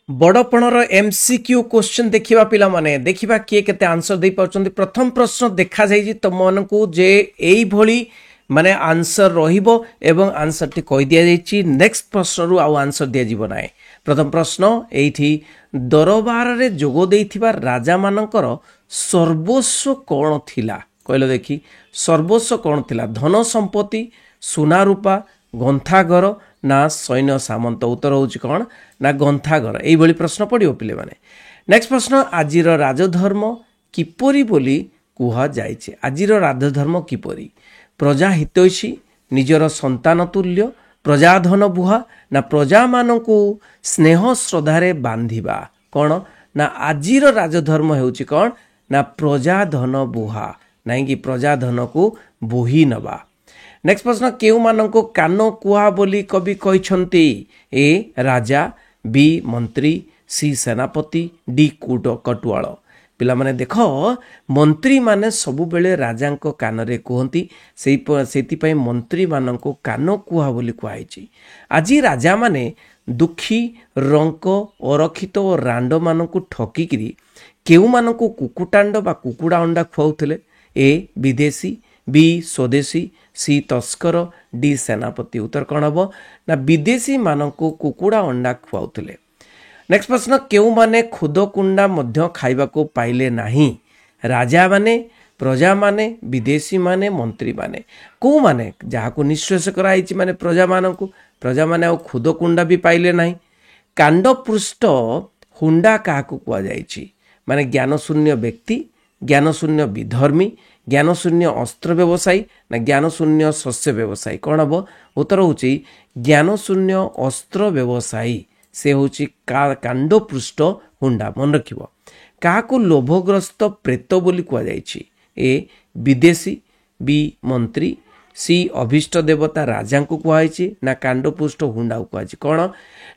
बड़पणर MCQ question देखिबा पिला माने देखिबा किए केते आंसर दे पाउछंती। प्रथम प्रश्न देखा जाई तुम मानकू जे एई भली माने आंसर रहिबो एवं आंसर टी कहि दिया जाईची। नेक्स्ट प्रश्न रु आउ आंसर दिया जीव नाय। प्रथम प्रश्न एठी दरबार रे जोगो देइथिबा राजा मानकर सर्वस्व कोन थिला कहलो देखि। सर्वस्व कोन थिला? धन संपत्ति, सुना रूपा, गंथाघर ना सैन्य सामंत। उत्तर होची कोन ना गंथाघर। एई भली प्रश्न पड़ियो पिले माने। नेक्स्ट प्रश्न आजिर राजधर्म किपरि बोली कुहा जायछि। आजिर राजधर्म किपरि? प्रजा हितैषी, निजर संतान तुल्य, प्रजाधन बुहा ना प्रजा मानकू स्नेह श्रद्धारे बांधिबा। कोन ना आजिर राजधर्म हेउछि कोन ना प्रजाधन बुहा, नाइ कि प्रजाधन को बोही नबा। नेक्स्ट प्रश्न केउ मानकू कान कुहा बोली कवि कहिछंती? ए राजा, बी मंत्री, सी सेनापति, डी कटुआल। पिला माने देखो मंत्री माने सबु बेले राजा को कान रे कहंती, सेति पई मंत्री माननको कान कुहा बोली कुहाइछि। आजि राजा माने दुखी, रंक, अरक्षित और रांड माननको ठकिकिरी केउ माननको कुकुटांड बा कुकुड़ा अंडा खुआउथिले? ए विदेशी, बी स्वदेशी, सी तस्कर, डी सेनापति। उत्तर कौन हम ना विदेशी मानको कुकुड़ा अंडा खुआउथिले। नेक्स्ट प्रश्न केउ माने खुद कुंडा मध्य खाइबा को पाइले नाही? राजा माने, प्रजा माने, विदेशी माने, मंत्री माने। को माने जहाको निश्चय कराइछि माने प्रजा माने आ खुद कुंडा भी पाइले नाही। कांड पृष्ठ हुंडा काहाको कुआ जाइछि? माने ज्ञान शून्य व्यक्ति, ज्ञान शून्य विधर्मी, ज्ञान शून्य अस्त्र व्यवसायी ना ज्ञान शून्य शस्य व्यवसायी। कौन हम? उत्तर होची ज्ञान शून्य अस्त्र व्यवसायी। से होची कांड पृष्ठ हुंडा। मन रखिबो काहाको लोभग्रस्त प्रेत बोली कुआ जाइछि? ए विदेशी, बी मंत्री, सी अभिष्ट देवता राजा को कुआइछि ना कांड पृष्ठ हुंडा को कुआइछि? कौन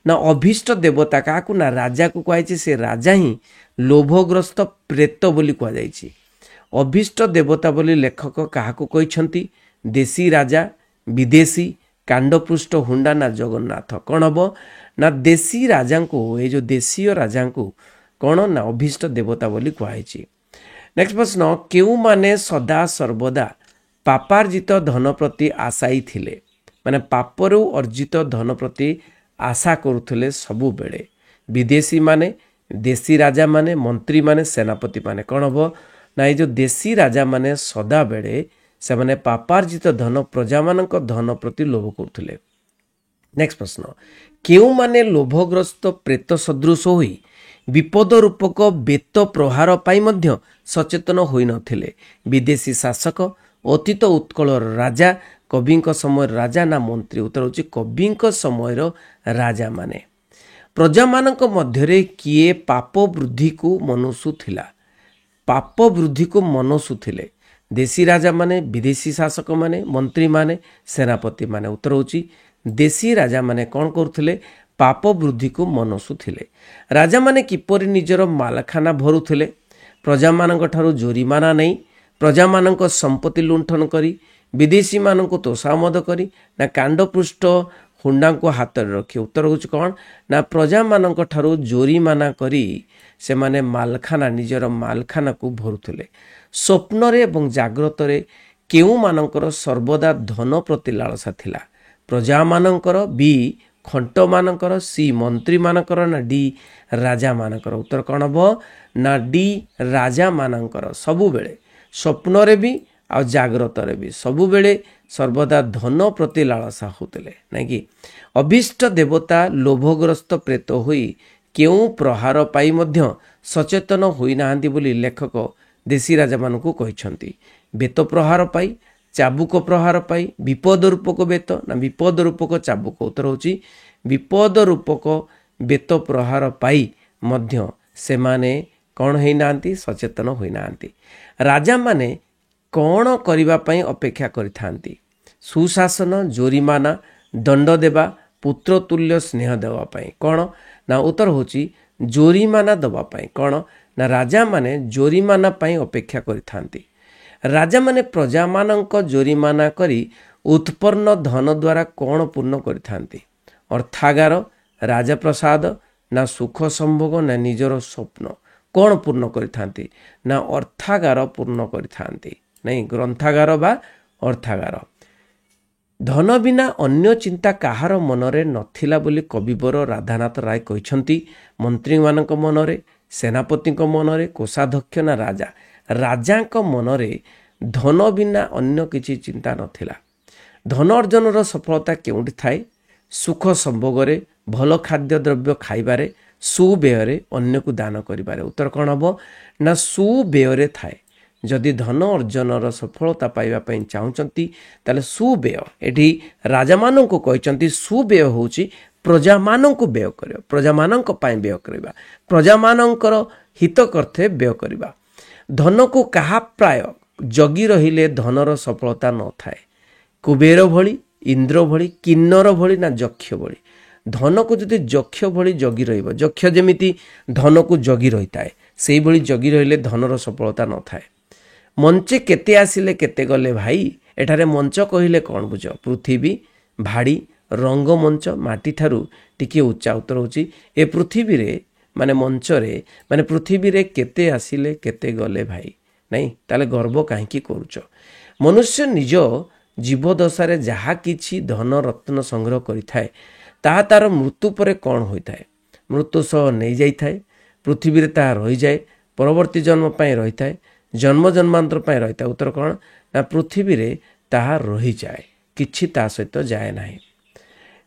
ना अभिष्ट देवता काहाको ना राजा को कुआइछि। से राजा ही लोभग्रस्त प्रेत बोली कुआ जाइछि। अभिष्ट देवता बोली लेखक काहाको कहिछंती? देशी राजा, विदेशी, कांडपृष्ठ हुंडा ना जगन्नाथ। कौन हम ना देशी राजा को, ये जो देशीय राजा को कौन ना अभिष्ट देवता बोली कुहाइछि। नेक्स्ट प्रश्न केउ माने सदा सर्वदा पापार्जित धन प्रति आशाई थिले? माने पापरु अर्जित धन प्रति आशा करुथिले सबु बेले? विदेशी माने, देशी राजा माने, मंत्री माने, सेनापति माने। कौन हम ना ये जो देशी राजा माने सदा बेले से माने पापार्जित धन प्रजा मानक धन प्रति लोभ करुथिले। नेक्स्ट प्रश्न केउ माने लोभग्रस्त प्रेत सदृश होई विपद रूपक बेत प्रहार पाई मध्य सचेतन होई नथिले? विदेशी शासक, अतीत उत्कलर राजा, कविंक समय राजा ना मंत्री? उत्तर होची कविंक समय राजा माने। प्रजा मानक मध्यरे किए पाप वृद्धि को मनसु थिला? पाप वृद्धि को मनसु थिले देशी राजा माने, विदेशी शासक माने, मंत्री माने, सेनापति माने? उत्तर होची देशी राजा माने कौन करुथिले? पाप वृद्धि को मनसु थिले। राजा माने किपरि निजर मालखाना भरुथिले? प्रजा मानक ठारू जोरीमाना नहीं, प्रजा मानक संपत्ति लुंठन करी, विदेशी मानक तोषामद करी ना कांडपृष्ठ हुंडा को हाथ में रखी? उत्तर होची कौन ना प्रजा मानक ठारू जोरीमाना करी से माने मालखाना, निजर मालखाना को भरुथिले। स्वप्न रे एवं जाग्रत रे केउ मानकर सर्वदा धन प्रति लालसा थिला? प्रजा मानकर, बी खंट मानकर, सी मंत्री मानकर ना डी राजा मानकर? उत्तर कौन हम ना डी राजा मानकर। सबु बेले स्वप्न रे भी आ जाग्रत रे भी सबु बेले सर्वदा धन प्रति लालसा होतले, नहीं कि? अभिष्ट देवता लोभग्रस्त प्रेत होई केउ प्रहार पाई मध्य सचेतन होई नाहांती बोली लेखक देशी राजा मानकू कहिछंती? बेत प्रहार पाई, चाबुक प्रहार पाई, विपद रूपक बेत ना विपद रूपक चाबुक? उत्तर होची विपद रूपक बेत प्रहार पाई मध्य से माने कौन होई नाहांती? सचेतन होई नाहांती। राजा माने कौन करिबा पई अपेक्षा करिथांती? सुशासन, जोरीमाना, दंड देवा, पुत्र तुल्य स्नेह देवा पई? कौन ना उत्तर होची जोरीमाना दवा पई। कौन ना राजा माने जोरीमाना पई अपेक्षा करिथांती। राजा माने प्रजा मानक जोरीमाना करी उत्पन्न धन द्वारा कौन पूर्ण करिथांती? अर्थागार, राजप्रसाद, ନା ସୁଖ ସମ୍ଭୋଗ ନା ନିଜର ସ୍ୱପ୍ନ କ'ଣ ପୂର୍ଣ୍ଣ କରିଥାନ୍ତି ନା ଅର୍ଥାଗାର ପୂର୍ଣ୍ଣ କରିଥାନ୍ତି। ନାଇଁ ଗ୍ରନ୍ଥାଗାର ବା ଅର୍ଥାଗାର। ଧନ ବିନା ଅନ୍ୟ ଚିନ୍ତା କାହାର ମନରେ ନଥିଲା ବୋଲି କବିବର ରାଧାନାଥ ରାୟ କହିଛନ୍ତି। ମନ୍ତ୍ରୀମାନଙ୍କ ମନରେ, ସେନାପତିଙ୍କ ମନରେ, କୋଷାଧ୍ୟକ୍ଷ ନା ରାଜାଙ୍କ ମନରେ ଧନ ବିନା ଅନ୍ୟ କିଛି ଚିନ୍ତା ନଥିଲା। ଧନ ଅର୍ଜନର ସଫଳତା କେଉଁଠି ଥାଏ? ସୁଖ ସମ୍ଭୋଗରେ, ଭଲ ଖାଦ୍ୟଦ୍ରବ୍ୟ ଖାଇବାରେ, ସୁବ୍ୟୟରେ, ଅନ୍ୟକୁ ଦାନ କରିବାରେ। ଉତ୍ତର କ'ଣ ହେବ ନା ସୁବ୍ୟୟରେ ଥାଏ। ଯଦି ଧନ ଅର୍ଜନର ସଫଳତା ପାଇବା ପାଇଁ ଚାହୁଁଛନ୍ତି ତାହେଲେ ସୁବ୍ୟୟ, ଏଠି ରାଜାମାନଙ୍କୁ କହିଛନ୍ତି ସୁବ୍ୟୟ ହେଉଛି ପ୍ରଜାମାନଙ୍କୁ ବ୍ୟୟ କରିବା, ପ୍ରଜାମାନଙ୍କ ପାଇଁ ବ୍ୟୟ କରିବା, ପ୍ରଜାମାନଙ୍କର ହିତକର୍ଥେ ବ୍ୟୟ କରିବା। ଧନକୁ କାହା ପ୍ରାୟ ଜଗି ରହିଲେ ଧନର ସଫଳତା ନଥାଏ। କୁବେର ଭଳି, ଇନ୍ଦ୍ର ଭଳି, କିନ୍ନର ଭଳି ନା ଯକ୍ଷ ଭଳି। ଧନକୁ ଯଦି ଯକ୍ଷ ଭଳି ଜଗି ରହିବ, ଯକ୍ଷ ଯେମିତି ଧନକୁ ଜଗି ରହିଥାଏ, ସେଇଭଳି ଜଗି ରହିଲେ ଧନର ସଫଳତା ନଥାଏ। ମଞ୍ଚେ କେତେ ଆସିଲେ କେତେ ଗଲେ ଭାଇ। ଏଠାରେ ମଞ୍ଚ କହିଲେ କ'ଣ ବୁଝ? ପୃଥିବୀ, ଭାଡ଼ି, ରଙ୍ଗମଞ୍ଚ, ମାଟିଠାରୁ ଟିକିଏ ଉଚ୍ଚା। ଉତ୍ତର ହେଉଛି ଏ ପୃଥିବୀରେ ମାନେ ମଞ୍ଚରେ ମାନେ ପୃଥିବୀରେ କେତେ ଆସିଲେ କେତେ ଗଲେ ଭାଇ। ନାଇଁ ତାହେଲେ ଗର୍ବ କାହିଁକି କରୁଛ? ମନୁଷ୍ୟ ନିଜ ଜୀବଦଶାରେ ଯାହା କିଛି ଧନ ରତ୍ନ ସଂଗ୍ରହ କରିଥାଏ ତାହା ତାର ମୃତ୍ୟୁ ପରେ କ'ଣ ହୋଇଥାଏ? ମୃତ୍ୟୁ ସହ ନେଇଯାଇଥାଏ। ପୃଥିବୀରେ ତାହା ରହିଯାଏ, ପରବର୍ତ୍ତୀ ଜନ୍ମ ପାଇଁ ରହିଥାଏ, ଜନ୍ମ ଜନ୍ମାନ୍ତର ପାଇଁ ରହିଥାଏ। ଉତ୍ତର କ'ଣ ନା ପୃଥିବୀରେ ତାହା ରହିଯାଏ, କିଛି ତା ସହିତ ଯାଏ ନାହିଁ।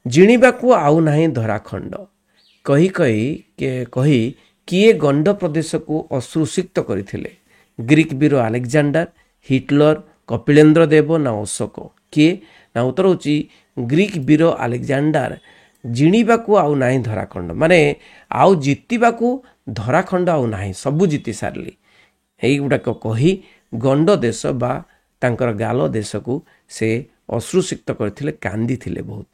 ଜିଣିବାକୁ ଆଉ ନାହିଁ ଧରାଖଣ୍ଡ। କହି କିଏ ଗଣ୍ଡ ପ୍ରଦେଶକୁ ଅଶ୍ରୁସିକ୍ତ କରିଥିଲେ? ଗ୍ରୀକ୍ ବୀର ଆଲେକ୍ଜାଣ୍ଡାର, ହିଟଲର, କପିଳେନ୍ଦ୍ର ଦେବ ନା ଅଶୋକ? କିଏ ନା ଉତ୍ତର ହେଉଛି ଗ୍ରୀକ୍ ବୀର ଆଲେକ୍ଜାଣ୍ଡାର। ଜିଣିବାକୁ ଆଉ ନାହିଁ ଧରାଖଣ୍ଡ, ମାନେ ଆଉ ଜିତିବାକୁ ଧରାଖଣ୍ଡ ଆଉ ନାହିଁ, ସବୁ ଜିତି ସାରିଲି, ଏଇଗୁଡ଼ାକ କହି ଗଣ୍ଡ ଦେଶ ବା ତାଙ୍କର ଗାଲ ଦେଶକୁ ସେ ଅଶ୍ରୁସିକ୍ତ କରିଥିଲେ, କାନ୍ଦିଥିଲେ ବହୁତ।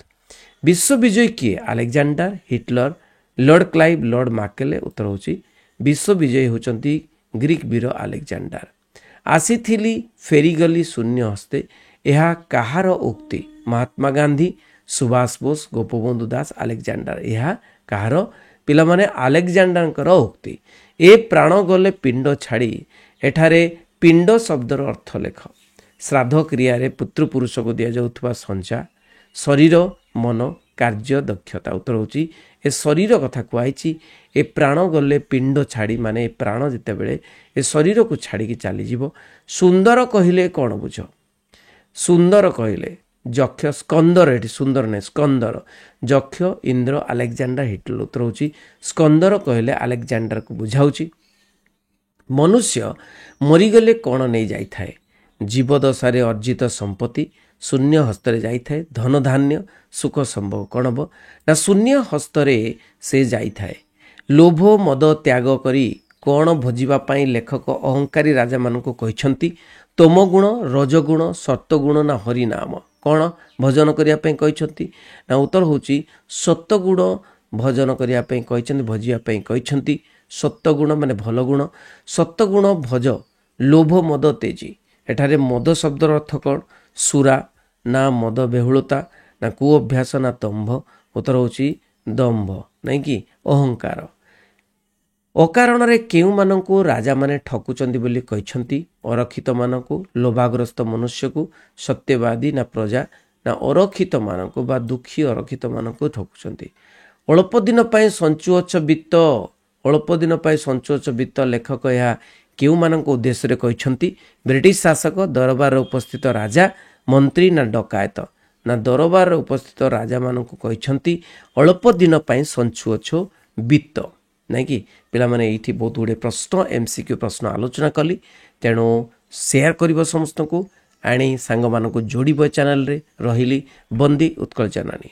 ବିଶ୍ୱବିଜୟୀ କିଏ? Alexander, Hitler, Lord Clive, Lord Macaulay. ଉତ୍ତର ହେଉଛି ବିଶ୍ୱବିଜୟୀ ହେଉଛନ୍ତି ଗ୍ରୀକ୍ ବୀର ଆଲେକ୍ଜାଣ୍ଡାର। ଆସିଥିଲି ଫେରିଗଲି ଶୂନ୍ୟ ହସ୍ତେ, ଏହା କାହାର ଉକ୍ତି? ମହାତ୍ମା ଗାନ୍ଧୀ, ସୁଭାଷ ବୋଷ, ଗୋପବନ୍ଧୁ ଦାସ, ଆଲେକ୍ଜାଣ୍ଡାର। ଏହା କାହାର? ପିଲାମାନେ ଆଲେକ୍ଜାଣ୍ଡାରଙ୍କର ଉକ୍ତି। ଏ ପ୍ରାଣ ଗଲେ ପିଣ୍ଡ ଛାଡ଼ି। ଏଠାରେ ପିଣ୍ଡ ଶବ୍ଦର ଅର୍ଥ ଲେଖ। ଶ୍ରାଦ୍ଧ କ୍ରିୟାରେ ପିତୃପୁରୁଷକୁ ଦିଆଯାଉଥିବା ସଞ୍ଚା, ଶରୀର, ମନ, କାର୍ଯ୍ୟ, ଦକ୍ଷତା। ଉତ୍ତର ହେଉଛି ଏ ଶରୀର କଥା କୁହାଯାଇଛି। ଏ ପ୍ରାଣ ଗଲେ ପିଣ୍ଡ ଛାଡ଼ି, ମାନେ ଏ ପ୍ରାଣ ଯେତେବେଳେ ଏ ଶରୀରକୁ ଛାଡ଼ିକି ଚାଲିଯିବ। ସୁନ୍ଦର କହିଲେ କ'ଣ ବୁଝ? ସୁନ୍ଦର କହିଲେ ଯକ୍ଷ, ସ୍କନ୍ଦର, ଏଠି ସୁନ୍ଦର ନାହିଁ ସ୍କନ୍ଦର, ଯକ୍ଷ, ଇନ୍ଦ୍ର, ଆଲେକ୍ଜାଣ୍ଡାର, ହିଟଲର। ଉତ୍ତର ହେଉଛି ସ୍କନ୍ଦର କହିଲେ ଆଲେକ୍ଜାଣ୍ଡାରକୁ ବୁଝାଉଛି। ମନୁଷ୍ୟ ମରିଗଲେ କ'ଣ ନେଇ ଯାଇଥାଏ? ଜୀବଦଶାରେ ଅର୍ଜିତ ସମ୍ପତ୍ତି ଶୂନ୍ୟ ହସ୍ତରେ ଯାଇଥାଏ। ଧନ ଧାନ୍ୟ, ସୁଖ ସମ୍ଭବ। କ'ଣ ହେବ ନା ଶୂନ୍ୟ ହସ୍ତରେ ସେ ଯାଇଥାଏ। ଲୋଭ ମଦ ତ୍ୟାଗ କରି କ'ଣ ଭଜିବା ପାଇଁ ଲେଖକ ଅହଙ୍କାରୀ ରାଜାମାନଙ୍କୁ କହିଛନ୍ତି? ତମ ଗୁଣ, ରଜଗୁଣ, ସତ୍ୱଗୁଣ ନା ହରିନାମ। କ'ଣ ଭଜନ କରିବା ପାଇଁ କହିଛନ୍ତି? ନା ଉତ୍ତର ହେଉଛି ସତ୍ୱଗୁଣ ଭଜନ କରିବା ପାଇଁ କହିଛନ୍ତି, ଭଜିବା ପାଇଁ କହିଛନ୍ତି। ସତ୍ୱଗୁଣ ମାନେ ଭଲ ଗୁଣ, ସତ୍ୱଗୁଣ ଭଜ। ଲୋଭ ମଦ ତେଜି। ଏଠାରେ ମଦ ଶବ୍ଦର ଅର୍ଥ କ'ଣ? ସୁରା ନା ମଦ ବେହୁଳତା ନା କୁ ଅଭ୍ୟାସ ନା ଦମ୍ଭ। ଉତ୍ତର ହେଉଛି ଦମ୍ଭ, ନାଇଁ କି ଅହଙ୍କାର। ଅକାରଣରେ କେଉଁମାନଙ୍କୁ ରାଜାମାନେ ଠକୁଛନ୍ତି ବୋଲି କହିଛନ୍ତି? ଅରକ୍ଷିତମାନଙ୍କୁ, ଲୋଭାଗ୍ରସ୍ତ ମନୁଷ୍ୟକୁ, ସତ୍ୟବାଦୀ ନା ପ୍ରଜା ନା ଅରକ୍ଷିତମାନଙ୍କୁ ବା ଦୁଃଖୀ ଅରକ୍ଷିତମାନଙ୍କୁ ଠକୁଛନ୍ତି। ଅଳ୍ପ ଦିନ ପାଇଁ ସଞ୍ଚୁଅଛ ବିତ୍ତ, ଅଳ୍ପ ଦିନ ପାଇଁ ସଞ୍ଚୁଅଛ ବିତ୍ତ ଲେଖକ ଏହା କେଉଁମାନଙ୍କ ଉଦ୍ଦେଶ୍ୟରେ କହିଛନ୍ତି? ବ୍ରିଟିଶ ଶାସକ, ଦରବାରରେ ଉପସ୍ଥିତ ରାଜା, ମନ୍ତ୍ରୀ ନା ଡକାୟତ? ନା ଦରବାରରେ ଉପସ୍ଥିତ ରାଜାମାନଙ୍କୁ କହିଛନ୍ତି ଅଳ୍ପ ଦିନ ପାଇଁ ସଞ୍ଚୁଅଛ ବିତ୍ତ, ନାଇଁ କି ପିଲାମାନେ। ଏଇଠି ବହୁତ ଗୁଡ଼ିଏ ପ୍ରଶ୍ନ MCQ ପ୍ରଶ୍ନ ଆଲୋଚନା କଲି, ତେଣୁ ସେୟାର କରିବ ସମସ୍ତଙ୍କୁ, ଆଣି ସାଙ୍ଗମାନଙ୍କୁ ଯୋଡ଼ିବ ଚ୍ୟାନେଲରେ। ରହିଲି। ବନ୍ଦୀ ଉତ୍କଳ ଜନନୀ।